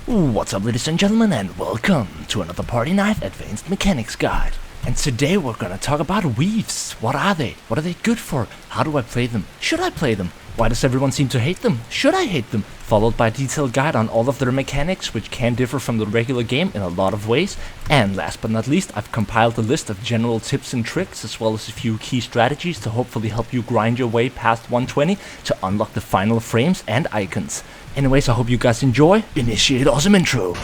What's up, ladies and gentlemen, and welcome to another Party Knife Advanced Mechanics Guide. And today we're gonna talk about weaves. What are they? What are they good for? How do I play them? Should I play them? Why does everyone seem to hate them? Should I hate them? Followed by a detailed guide on all of their mechanics, which can differ from the regular game in a lot of ways. And last but not least, I've compiled a list of general tips and tricks, as well as a few key strategies to hopefully help you grind your way past 120 to unlock the final frames and icons. Anyways, I hope you guys enjoy. Initiate awesome intro.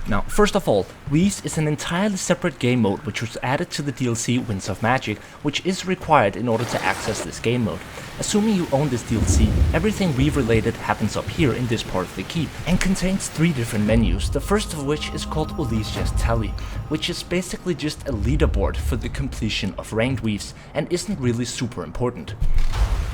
Now, first of all, Weaves is an entirely separate game mode which was added to the DLC Winds of Magic, which is required in order to access this game mode. Assuming you own this DLC, everything Weave related happens up here in this part of the keep, and contains 3 different menus, the first of which is called Olesia's Tally, which is basically just a leaderboard for the completion of ranked Weaves, and isn't really super important.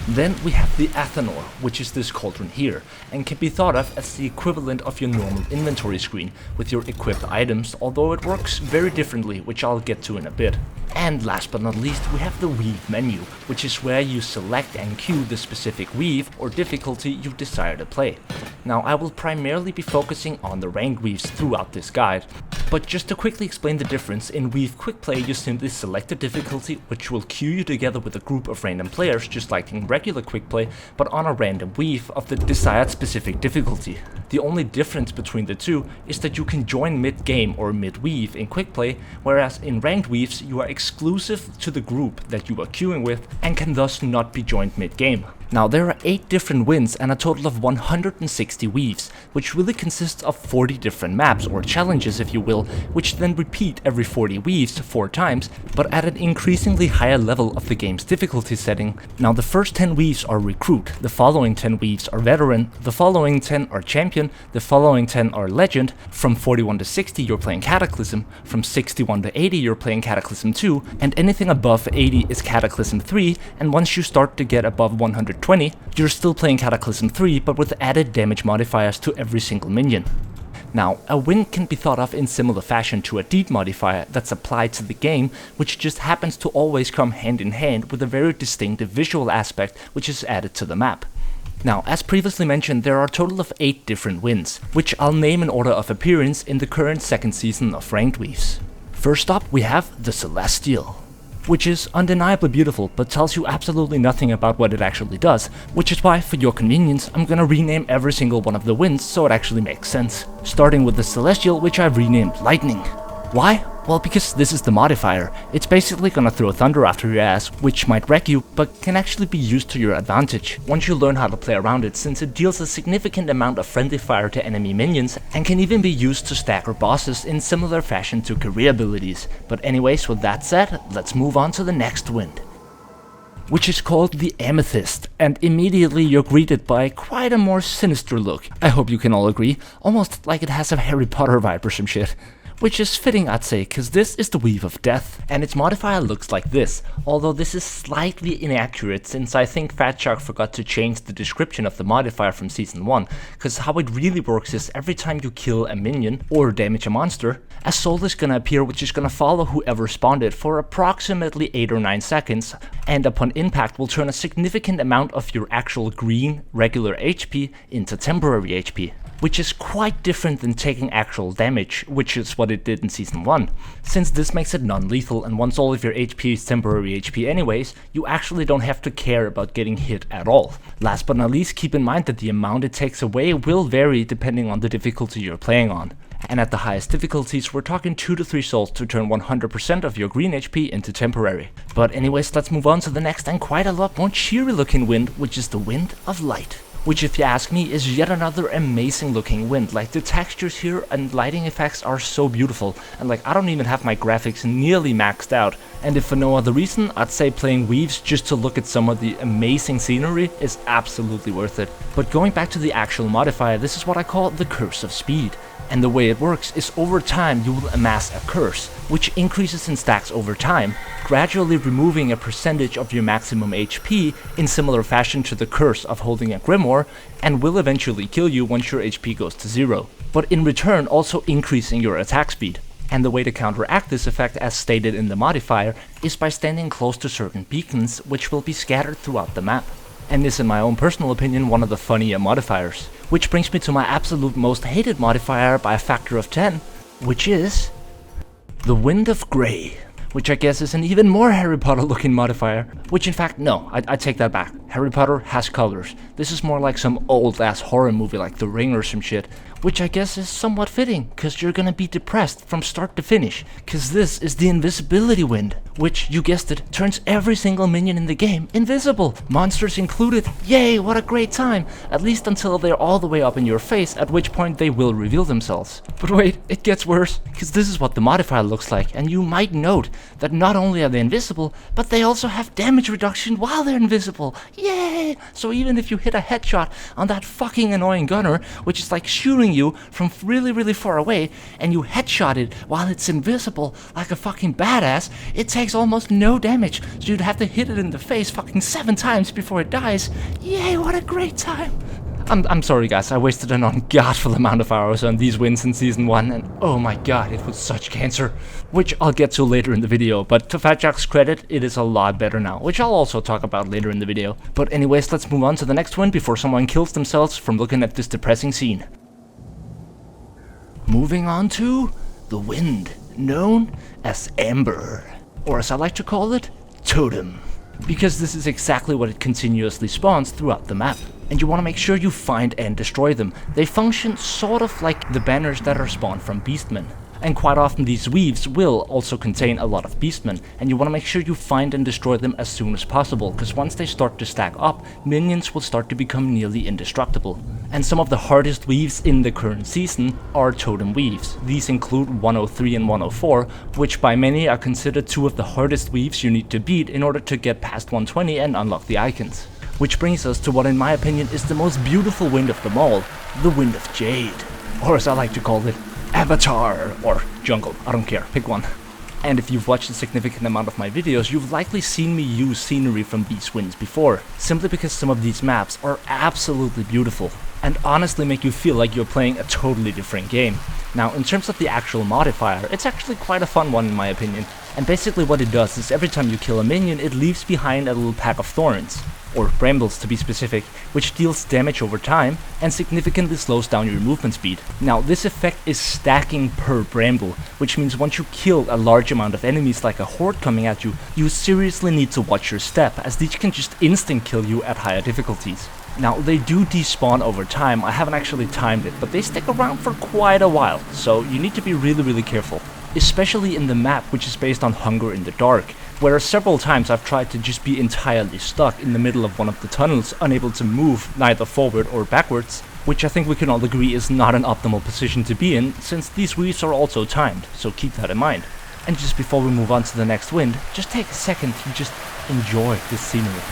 Then we have the Athanor, which is this cauldron here, and can be thought of as the equivalent of your normal inventory screen with your equipped items, although it works very differently, which I'll get to in a bit. And last but not least, we have the Weave menu, which is where you select and queue the specific weave or difficulty you desire to play. Now, I will primarily be focusing on the ranked weaves throughout this guide, but just to quickly explain the difference, in Weave Quick Play you simply select a difficulty which will queue you together with a group of random players, just like in regular Quick Play, but on a random weave of the desired specific difficulty. The only difference between the two is that you can join mid-game or mid-weave in Quick Play, whereas in ranked weaves you are exclusive to the group that you are queuing with and can thus not be joined mid-game. Now, there are 8 different wins and a total of 160 weaves, which really consists of 40 different maps, or challenges if you will, which then repeat every 40 weaves 4 times, but at an increasingly higher level of the game's difficulty setting. Now, the first 10 weaves are Recruit, the following 10 weaves are Veteran, the following 10 are Champion, the following 10 are Legend, from 41 to 60 you're playing Cataclysm, from 61 to 80 you're playing Cataclysm 2, and anything above 80 is Cataclysm 3, and once you start to get above 120, you're still playing Cataclysm 3, but with added damage modifiers to every single minion. Now, a win can be thought of in similar fashion to a deed modifier that's applied to the game, which just happens to always come hand in hand with a very distinctive visual aspect which is added to the map. Now, as previously mentioned, there are a total of 8 different wins, which I'll name in order of appearance in the current second season of Ranked Weaves. First up, we have the Celestial, which is undeniably beautiful, but tells you absolutely nothing about what it actually does, which is why, for your convenience, I'm gonna rename every single one of the winds so it actually makes sense. Starting with the Celestial, which I've renamed Lightning. Why? Well, because this is the modifier. It's basically gonna throw thunder after your ass, which might wreck you, but can actually be used to your advantage once you learn how to play around it, since it deals a significant amount of friendly fire to enemy minions, and can even be used to stagger bosses in similar fashion to career abilities. But anyways, with that said, let's move on to the next wind, which is called the Amethyst, and immediately you're greeted by quite a more sinister look. I hope you can all agree, almost like it has a Harry Potter vibe or some shit. Which is fitting, I'd say, cause this is the Weave of Death, and its modifier looks like this, although this is slightly inaccurate since I think Fatshark forgot to change the description of the modifier from Season 1, cause how it really works is every time you kill a minion, or damage a monster, a soul is gonna appear which is gonna follow whoever spawned it for approximately 8 or 9 seconds, and upon impact will turn a significant amount of your actual green, regular HP into temporary HP. Which is quite different than taking actual damage, which is what it did in Season 1, since this makes it non-lethal, and once all of your HP is temporary HP anyways, you actually don't have to care about getting hit at all. Last but not least, keep in mind that the amount it takes away will vary depending on the difficulty you're playing on. And at the highest difficulties, we're talking 2 to 3 souls to turn 100% of your green HP into temporary. But anyways, let's move on to the next and quite a lot more cheery looking wind, which is the Wind of Light. Which, if you ask me, is yet another amazing looking wind. Like, the textures here and lighting effects are so beautiful, and like, I don't even have my graphics nearly maxed out, and if for no other reason, I'd say playing Weaves just to look at some of the amazing scenery is absolutely worth it. But going back to the actual modifier, this is what I call the Curse of Speed. And the way it works is over time you will amass a curse, which increases in stacks over time, gradually removing a percentage of your maximum HP in similar fashion to the curse of holding a grimoire, and will eventually kill you once your HP goes to 0, but in return also increasing your attack speed. And the way to counteract this effect, as stated in the modifier, is by standing close to certain beacons, which will be scattered throughout the map. And is, in my own personal opinion, one of the funnier modifiers. Which brings me to my absolute most hated modifier by a factor of 10, which is the Wind of Grey. Which I guess is an even more Harry Potter looking modifier. Which in fact, no, I take that back. Harry Potter has colors. This is more like some old ass horror movie like The Ring or some shit. Which I guess is somewhat fitting, cause you're gonna be depressed from start to finish. Cause this is the Invisibility Wind, which, you guessed it, turns every single minion in the game invisible. Monsters included. Yay, what a great time. At least until they're all the way up in your face, at which point they will reveal themselves. But wait, it gets worse, cause this is what the modifier looks like, and you might note that not only are they invisible, but they also have damage reduction while they're invisible. Yay! So even if you hit a headshot on that fucking annoying gunner, which is like shooting you from really far away, and you headshot it while it's invisible like a fucking badass, it takes almost no damage, so you'd have to hit it in the face fucking 7 times before it dies. Yay, what a great time! I'm sorry guys, I wasted an ungodful amount of hours on these wins in Season 1, and oh my god, it was such cancer. Which I'll get to later in the video, but to Fatjack's credit, it is a lot better now, which I'll also talk about later in the video. But anyways, let's move on to the next one before someone kills themselves from looking at this depressing scene. Moving on to the Wind, known as Amber, or as I like to call it, Totem. Because this is exactly what it continuously spawns throughout the map. And you want to make sure you find and destroy them. They function sort of like the banners that are spawned from Beastmen. And quite often these weaves will also contain a lot of beastmen, and you want to make sure you find and destroy them as soon as possible, because once they start to stack up, minions will start to become nearly indestructible. And some of the hardest weaves in the current season are totem weaves. These include 103 and 104, which by many are considered 2 of the hardest weaves you need to beat in order to get past 120 and unlock the icons. Which brings us to what in my opinion is the most beautiful wind of them all, the Wind of Jade, or as I like to call it, Avatar, or Jungle, I don't care, pick one. And if you've watched a significant amount of my videos, you've likely seen me use scenery from these winds before, simply because some of these maps are absolutely beautiful, and honestly make you feel like you're playing a totally different game. Now, in terms of the actual modifier, it's actually quite a fun one in my opinion, and basically what it does is every time you kill a minion, it leaves behind a little pack of thorns, or brambles to be specific, which deals damage over time and significantly slows down your movement speed. Now this effect is stacking per bramble, which means once you kill a large amount of enemies like a horde coming at you, you seriously need to watch your step, as these can just instant kill you at higher difficulties. Now they do despawn over time, I haven't actually timed it, but they stick around for quite a while, so you need to be really careful. Especially in the map, which is based on Hunger in the Dark, where several times I've tried to just be entirely stuck in the middle of one of the tunnels, unable to move neither forward or backwards, which I think we can all agree is not an optimal position to be in, since these weaves are also timed, so keep that in mind. And just before we move on to the next wind, just take a second to just enjoy this scenery.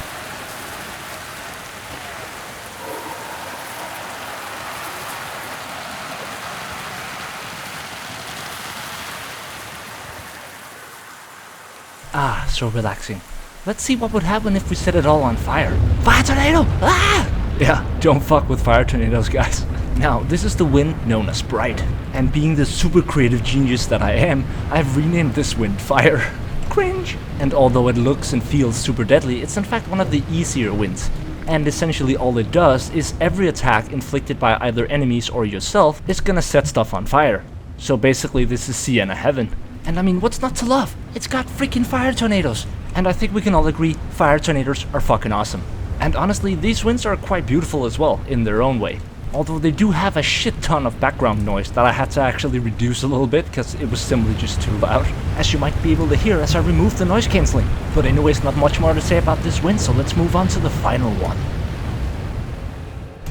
Ah, so relaxing. Let's see what would happen if we set it all on fire. Fire tornado! Ah! Yeah, don't fuck with fire tornadoes, guys. Now, this is the wind known as Bright, and being the super creative genius that I am, I've renamed this wind Fire. Cringe! And although it looks and feels super deadly, it's in fact one of the easier winds. And essentially all it does is every attack inflicted by either enemies or yourself is gonna set stuff on fire. So basically this is Sienna Heaven. And I mean, what's not to love? It's got freaking fire tornadoes! And I think we can all agree, fire tornadoes are fucking awesome. And honestly, these winds are quite beautiful as well, in their own way. Although they do have a shit ton of background noise that I had to actually reduce a little bit, because it was simply just too loud. As you might be able to hear as I removed the noise cancelling. But anyways, not much more to say about this wind, so let's move on to the final one.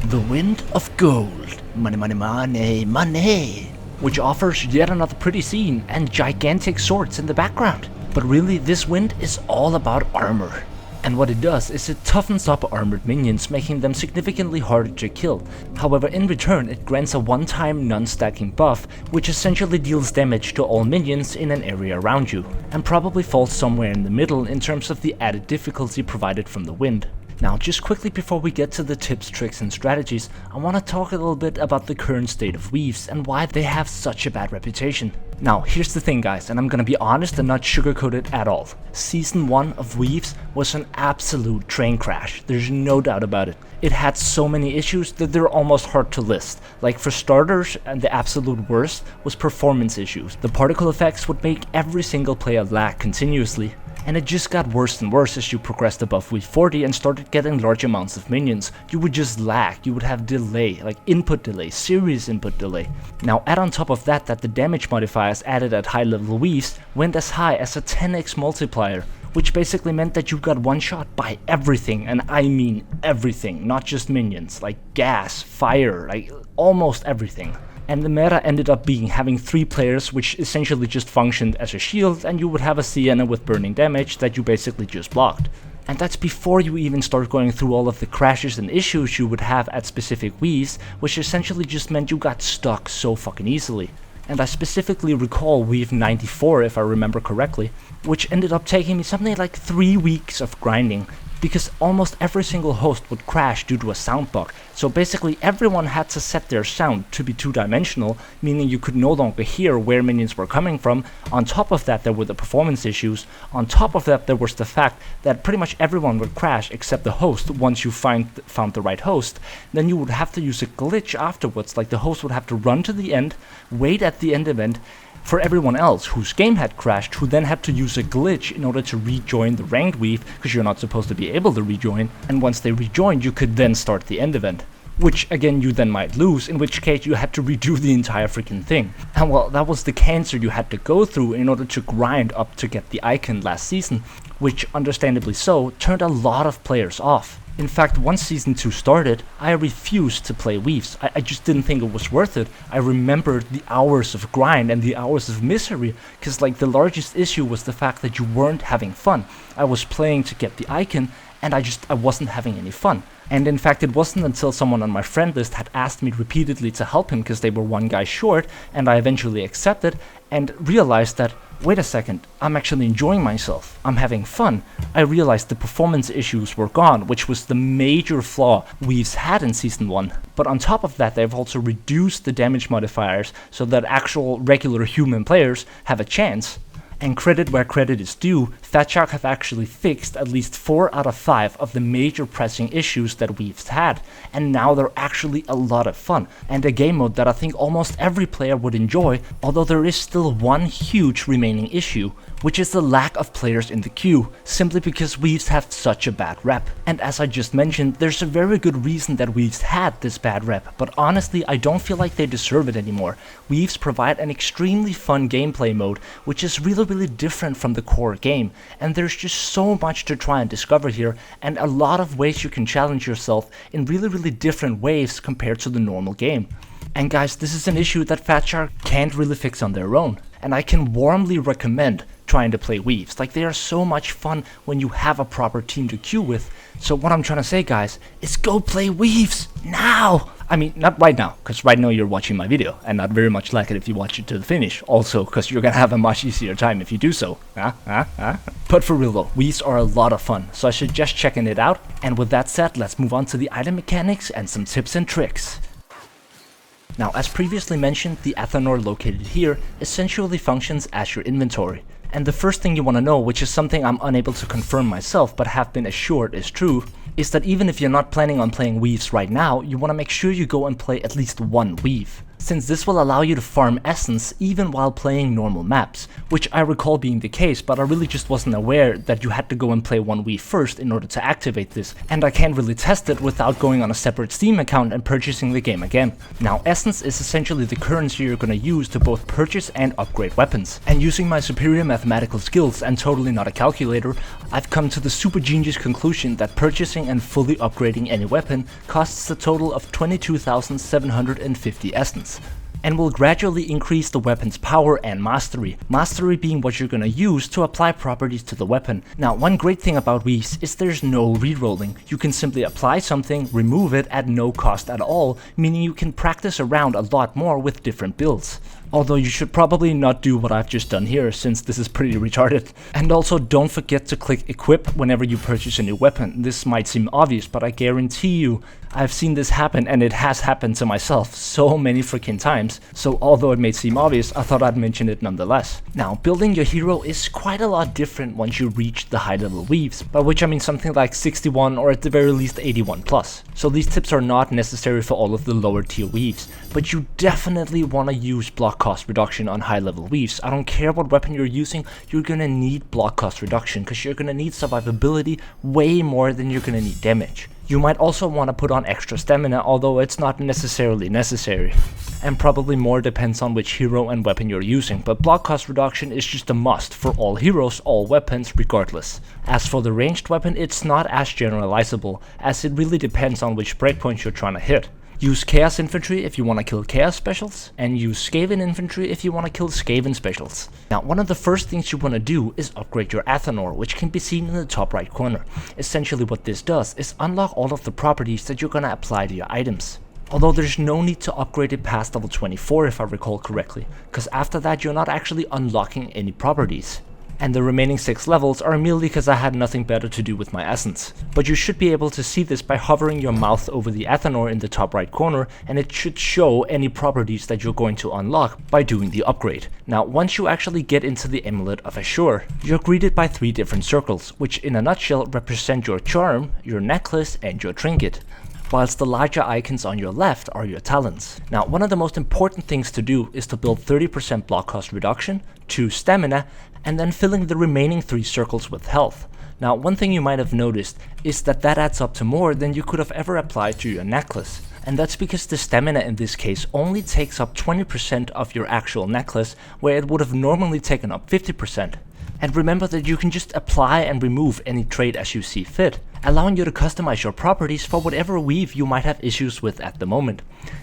The Wind of Gold. Money, money, money, money! Which offers yet another pretty scene and gigantic swords in the background. But really, this wind is all about armor. And what it does is it toughens up armored minions, making them significantly harder to kill. However, in return, it grants a one-time non-stacking buff, which essentially deals damage to all minions in an area around you, and probably falls somewhere in the middle in terms of the added difficulty provided from the wind. Now, just quickly before we get to the tips, tricks and strategies, I want to talk a little bit about the current state of weaves and why they have such a bad reputation. Now, here's the thing guys, and I'm gonna be honest and not sugarcoat it at all. Season 1 of Weaves was an absolute train crash, there's no doubt about it. It had so many issues that they're almost hard to list. Like for starters, and the absolute worst was performance issues. The particle effects would make every single player lag continuously. And it just got worse and worse as you progressed above week 40 and started getting large amounts of minions. You would just lag, you would have delay, like input delay, serious input delay. Now add on top of that the damage modifiers added at high level weaves went as high as a 10x multiplier, which basically meant that you got one shot by everything, and I mean everything, not just minions, like gas, fire, like almost everything. And the meta ended up being having 3 players which essentially just functioned as a shield, and you would have a Sienna with burning damage that you basically just blocked. And that's before you even start going through all of the crashes and issues you would have at specific weaves, which essentially just meant you got stuck so fucking easily. And I specifically recall weave 94 if I remember correctly, which ended up taking me something like 3 weeks of grinding, because almost every single host would crash due to a sound bug. So basically everyone had to set their sound to be 2-dimensional, meaning you could no longer hear where minions were coming from. On top of that there were the performance issues. On top of that there was the fact that pretty much everyone would crash except the host once you found the right host. Then you would have to use a glitch afterwards, like the host would have to run to the end, wait at the end event, for everyone else whose game had crashed, who then had to use a glitch in order to rejoin the ranked weave, because you're not supposed to be able to rejoin, and once they rejoined you could then start the end event. Which again you then might lose, in which case you had to redo the entire freaking thing. And well, that was the cancer you had to go through in order to grind up to get the icon last season, which understandably so turned a lot of players off. In fact, once Season 2 started, I refused to play Weaves. I just didn't think it was worth it. I remembered the hours of grind and the hours of misery, because like the largest issue was the fact that you weren't having fun. I was playing to get the icon, and I wasn't having any fun. And in fact, it wasn't until someone on my friend list had asked me repeatedly to help him because they were one guy short, and I eventually accepted and realized that, wait a second, I'm actually enjoying myself, I'm having fun. I realized the performance issues were gone, which was the major flaw Weaves had in Season 1. But on top of that, they've also reduced the damage modifiers so that actual regular human players have a chance. And credit where credit is due, Fatshark have actually fixed at least 4 out of 5 of the major pressing issues that Weaves had, and now they're actually a lot of fun, and a game mode that I think almost every player would enjoy, although there is still one huge remaining issue, which is the lack of players in the queue, simply because Weaves have such a bad rep. And as I just mentioned, there's a very good reason that Weaves had this bad rep, but honestly I don't feel like they deserve it anymore. Weaves provide an extremely fun gameplay mode, which is really different from the core game, and there's just so much to try and discover here, and a lot of ways you can challenge yourself in really different ways compared to the normal game. And guys, this is an issue that Fatshark can't really fix on their own, and I can warmly recommend trying to play Weaves. Like, they are so much fun when you have a proper team to queue with. So what I'm trying to say, guys, is go play Weaves now! I mean, not right now, because right now you're watching my video, and not very much like it if you watch it to the finish. Also, because you're gonna have a much easier time if you do so. But for real though, Weaves are a lot of fun, so I suggest checking it out. And with that said, let's move on to the item mechanics and some tips and tricks. Now, as previously mentioned, the Athanor located here essentially functions as your inventory. And the first thing you want to know, which is something I'm unable to confirm myself but have been assured is true, is that even if you're not planning on playing Weaves right now, you want to make sure you go and play at least one Weave, since this will allow you to farm essence even while playing normal maps, which I recall being the case, but I really just wasn't aware that you had to go and play one Weave first in order to activate this, and I can't really test it without going on a separate Steam account and purchasing the game again. Now, essence is essentially the currency you're gonna use to both purchase and upgrade weapons, and using my superior mathematical skills and totally not a calculator, I've come to the super genius conclusion that purchasing and fully upgrading any weapon costs a total of 22,750 essence, and will gradually increase the weapon's power and mastery. Mastery being what you're gonna use to apply properties to the weapon. Now, one great thing about Weaves is there's no rerolling. You can simply apply something, remove it at no cost at all, meaning you can practice around a lot more with different builds. Although you should probably not do what I've just done here, since this is pretty retarded. And also don't forget to click equip whenever you purchase a new weapon. This might seem obvious, but I guarantee you I've seen this happen, and it has happened to myself so many freaking times. So although it may seem obvious, I thought I'd mention it nonetheless. Now, building your hero is quite a lot different once you reach the high level weaves, by which I mean something like 61 or at the very least 81 plus. So these tips are not necessary for all of the lower tier weaves, but you definitely want to use block cost reduction on high level weaves. I don't care what weapon you're using, you're gonna need block cost reduction, because you're gonna need survivability way more than you're gonna need damage. You might also want to put on extra stamina, although it's not necessarily necessary. And probably more depends on which hero and weapon you're using, but block cost reduction is just a must for all heroes, all weapons, regardless. As for the ranged weapon, it's not as generalizable, as it really depends on which breakpoint you're trying to hit. Use Chaos Infantry if you want to kill Chaos Specials, and use Skaven Infantry if you want to kill Skaven Specials. Now, one of the first things you want to do is upgrade your Athanor, which can be seen in the top right corner. Essentially what this does is unlock all of the properties that you're going to apply to your items. Although there's no need to upgrade it past level 24 if I recall correctly, because after that you're not actually unlocking any properties. And the remaining 6 levels are merely because I had nothing better to do with my essence. But you should be able to see this by hovering your mouse over the Athanor in the top right corner, and it should show any properties that you're going to unlock by doing the upgrade. Now, once you actually get into the Amulet of Assure, you're greeted by 3 different circles, which in a nutshell represent your charm, your necklace, and your trinket, whilst the larger icons on your left are your talents. Now, one of the most important things to do is to build 30% block cost reduction, 2 stamina, and then filling the remaining 3 circles with health. Now, one thing you might have noticed is that adds up to more than you could have ever applied to your necklace. And that's because the stamina in this case only takes up 20% of your actual necklace, where it would have normally taken up 50%. And remember that you can just apply and remove any trait as you see fit, allowing you to customize your properties for whatever weave you might have issues with at the moment.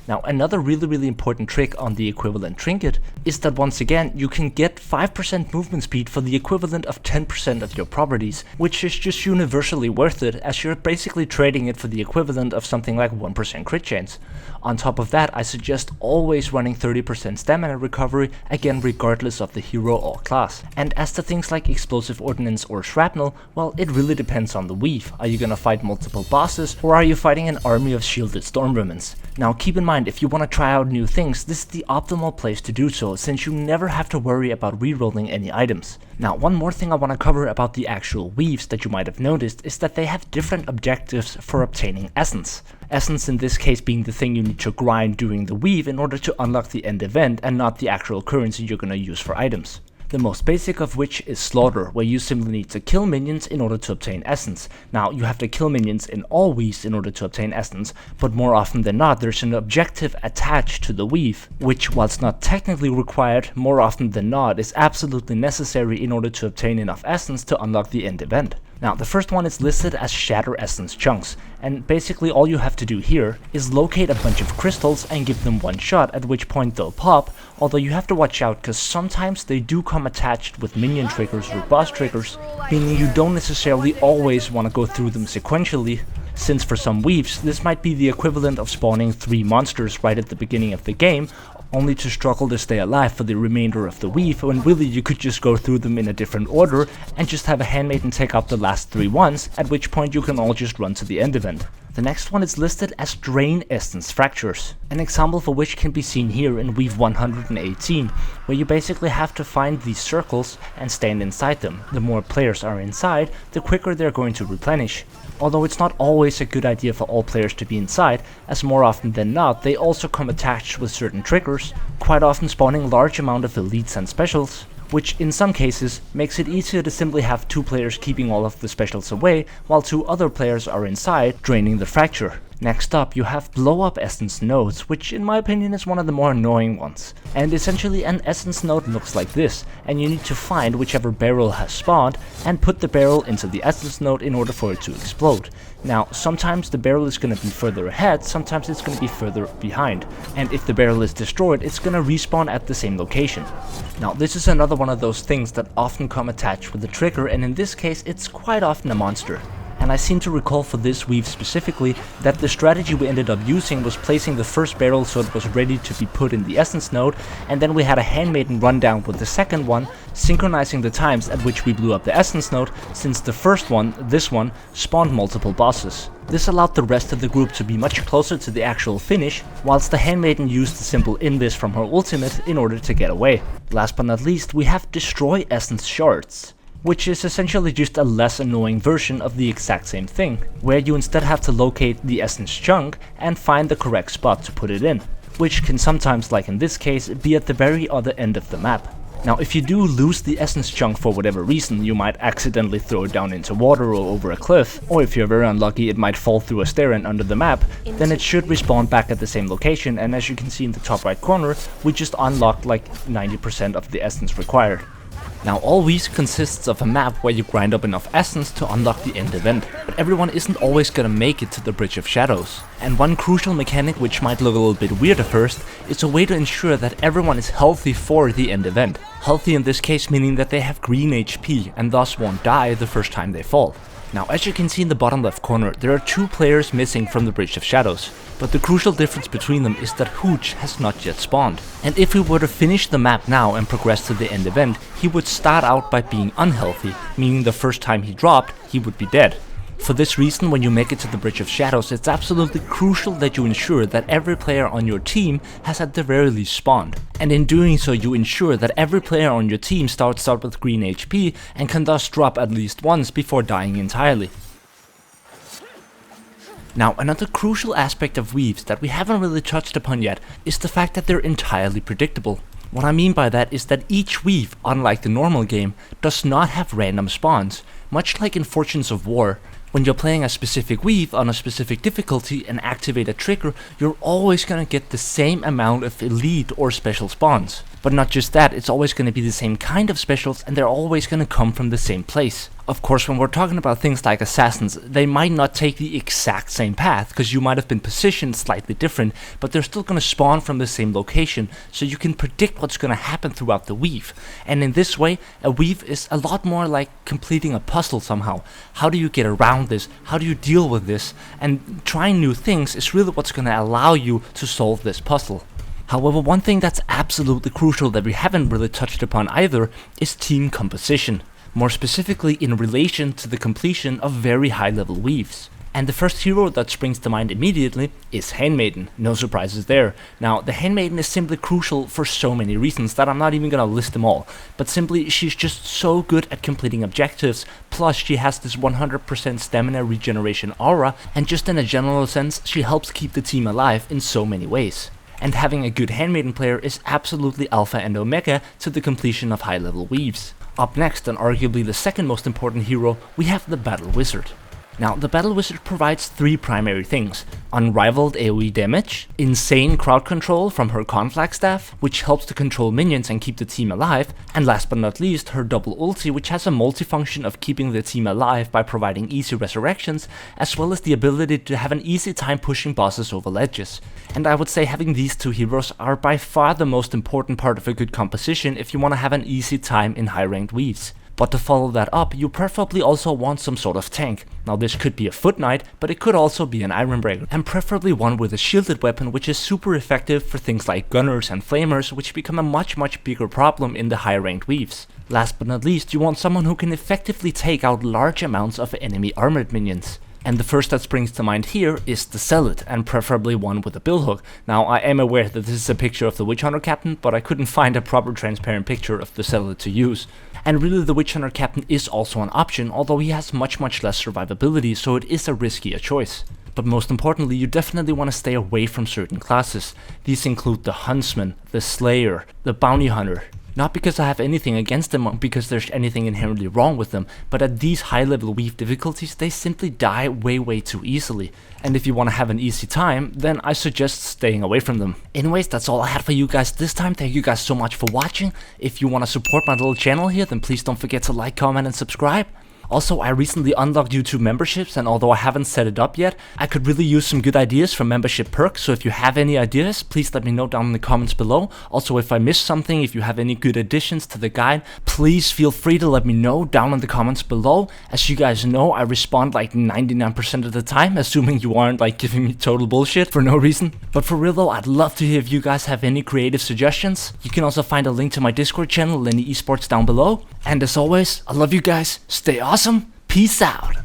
Now, another really important trick on the equivalent trinket is that once again you can get 5% movement speed for the equivalent of 10% of your properties, which is just universally worth it, as you're basically trading it for the equivalent of something like 1% crit chance. On top of that, I suggest always running 30% stamina recovery, again regardless of the hero or class. And as to things like explosive ordnance or shrapnel, well, it really depends on the weave. Are you gonna fight multiple bosses, or are you fighting an army of shielded stormvermins? Now, keep in mind, if you want to try out new things, this is the optimal place to do so, since you never have to worry about rerolling any items. Now, one more thing I want to cover about the actual weaves that you might have noticed is that they have different objectives for obtaining essence. Essence in this case being the thing you need to grind during the weave in order to unlock the end event, and not the actual currency you're gonna use for items. The most basic of which is Slaughter, where you simply need to kill minions in order to obtain essence. Now, you have to kill minions in all weaves in order to obtain essence, but more often than not there's an objective attached to the weave, which, whilst not technically required, more often than not is absolutely necessary in order to obtain enough essence to unlock the end event. Now, the first one is listed as Shatter Essence Chunks, and basically all you have to do here is locate a bunch of crystals and give them one shot, at which point they'll pop, although you have to watch out because sometimes they do come attached with minion triggers or boss triggers, meaning you don't necessarily always want to go through them sequentially, since for some weaves this might be the equivalent of spawning 3 monsters right at the beginning of the game, only to struggle to stay alive for the remainder of the weave, when really you could just go through them in a different order and just have a handmaiden take out the last 3 ones, at which point you can all just run to the end event. The next one is listed as Drain Essence Fractures, an example for which can be seen here in Weave 118, where you basically have to find these circles and stand inside them. The more players are inside, the quicker they're going to replenish. Although it's not always a good idea for all players to be inside, as more often than not they also come attached with certain triggers, quite often spawning large amount of elites and specials, which in some cases makes it easier to simply have 2 players keeping all of the specials away, while 2 other players are inside draining the fracture. Next up, you have Blow Up Essence Nodes, which in my opinion is one of the more annoying ones. And essentially an essence node looks like this, and you need to find whichever barrel has spawned and put the barrel into the essence node in order for it to explode. Now, sometimes the barrel is going to be further ahead, sometimes it's going to be further behind, and if the barrel is destroyed, it's going to respawn at the same location. Now, this is another one of those things that often come attached with a trigger, and in this case it's quite often a monster. and I seem to recall for this weave specifically that the strategy we ended up using was placing the first barrel so it was ready to be put in the essence node, and then we had a handmaiden run down with the second one, synchronizing the times at which we blew up the essence node, since the first one, this one, spawned multiple bosses. This allowed the rest of the group to be much closer to the actual finish, whilst the handmaiden used the simple invis from her ultimate in order to get away. Last but not least, we have destroy essence shards, which is essentially just a less annoying version of the exact same thing, where you instead have to locate the essence chunk and find the correct spot to put it in, which can sometimes, like in this case, be at the very other end of the map. Now, if you do lose the essence chunk for whatever reason, you might accidentally throw it down into water or over a cliff, or if you're very unlucky it might fall through a stair end under the map, then it should respawn back at the same location, and as you can see in the top right corner, we just unlocked like 90% of the essence required. Now, all weaves consists of a map where you grind up enough essence to unlock the end event, but everyone isn't always gonna make it to the Bridge of Shadows. And one crucial mechanic, which might look a little bit weird at first, is a way to ensure that everyone is healthy for the end event. Healthy in this case meaning that they have green HP and thus won't die the first time they fall. Now, as you can see in the bottom left corner, there are 2 players missing from the Bridge of Shadows, but the crucial difference between them is that Hooch has not yet spawned. And if we were to finish the map now and progress to the end event, he would start out by being unhealthy, meaning the first time he dropped, he would be dead. For this reason, when you make it to the Bridge of Shadows, it's absolutely crucial that you ensure that every player on your team has at the very least spawned. And in doing so, you ensure that every player on your team starts out with green HP and can thus drop at least once before dying entirely. Now, another crucial aspect of weaves that we haven't really touched upon yet is the fact that they're entirely predictable. What I mean by that is that each weave, unlike the normal game, does not have random spawns, much like in Fortunes of War. When you're playing a specific weave on a specific difficulty and activate a trigger, you're always gonna get the same amount of elite or special spawns. But not just that, it's always gonna be the same kind of specials, and they're always gonna come from the same place. Of course, when we're talking about things like assassins, they might not take the exact same path, because you might have been positioned slightly different, but they're still gonna spawn from the same location, so you can predict what's gonna happen throughout the weave. And in this way, a weave is a lot more like completing a puzzle somehow. How do you get around this? How do you deal with this? And trying new things is really what's gonna allow you to solve this puzzle. However, one thing that's absolutely crucial that we haven't really touched upon either is team composition. More specifically in relation to the completion of very high level weaves. And the first hero that springs to mind immediately is Handmaiden, no surprises there. Now, the Handmaiden is simply crucial for so many reasons that I'm not even gonna list them all, but simply she's just so good at completing objectives, plus she has this 100% stamina regeneration aura, and just in a general sense, she helps keep the team alive in so many ways. And having a good Handmaiden player is absolutely alpha and omega to the completion of high level weaves. Up next, and arguably the second most important hero, we have the Battle Wizard. Now, the Battle Wizard provides 3 primary things: unrivaled AoE damage, insane crowd control from her conflag staff, which helps to control minions and keep the team alive, and last but not least, her double ulti, which has a multifunction of keeping the team alive by providing easy resurrections, as well as the ability to have an easy time pushing bosses over ledges. And I would say having these 2 heroes are by far the most important part of a good composition if you want to have an easy time in high ranked weaves. But to follow that up, you preferably also want some sort of tank. Now, this could be a Foot Knight, but it could also be an Ironbreaker, and preferably one with a shielded weapon, which is super effective for things like gunners and flamers, which become a much bigger problem in the higher ranked weaves. Last but not least, you want someone who can effectively take out large amounts of enemy armored minions. And the first that springs to mind here is the Zealot, and preferably one with a billhook. Now, I am aware that this is a picture of the Witch Hunter Captain, but I couldn't find a proper transparent picture of the Zealot to use. And really, the Witch Hunter Captain is also an option, although he has much less survivability, so it is a riskier choice. But most importantly, you definitely want to stay away from certain classes. These include the Huntsman, the Slayer, the Bounty Hunter. Not because I have anything against them or because there's anything inherently wrong with them, but at these high level weave difficulties, they simply die way too easily. And if you want to have an easy time, then I suggest staying away from them. Anyways, that's all I had for you guys this time. Thank you guys so much for watching. If you want to support my little channel here, then please don't forget to like, comment, and subscribe. Also, I recently unlocked YouTube memberships, and although I haven't set it up yet, I could really use some good ideas for membership perks, so if you have any ideas, please let me know down in the comments below. Also, if I missed something, if you have any good additions to the guide, please feel free to let me know down in the comments below. As you guys know, I respond like 99% of the time, assuming you aren't like giving me total bullshit for no reason. But for real though, I'd love to hear if you guys have any creative suggestions. You can also find a link to my Discord channel, Lenny Esports, down below. And as always, I love you guys, stay awesome, peace out.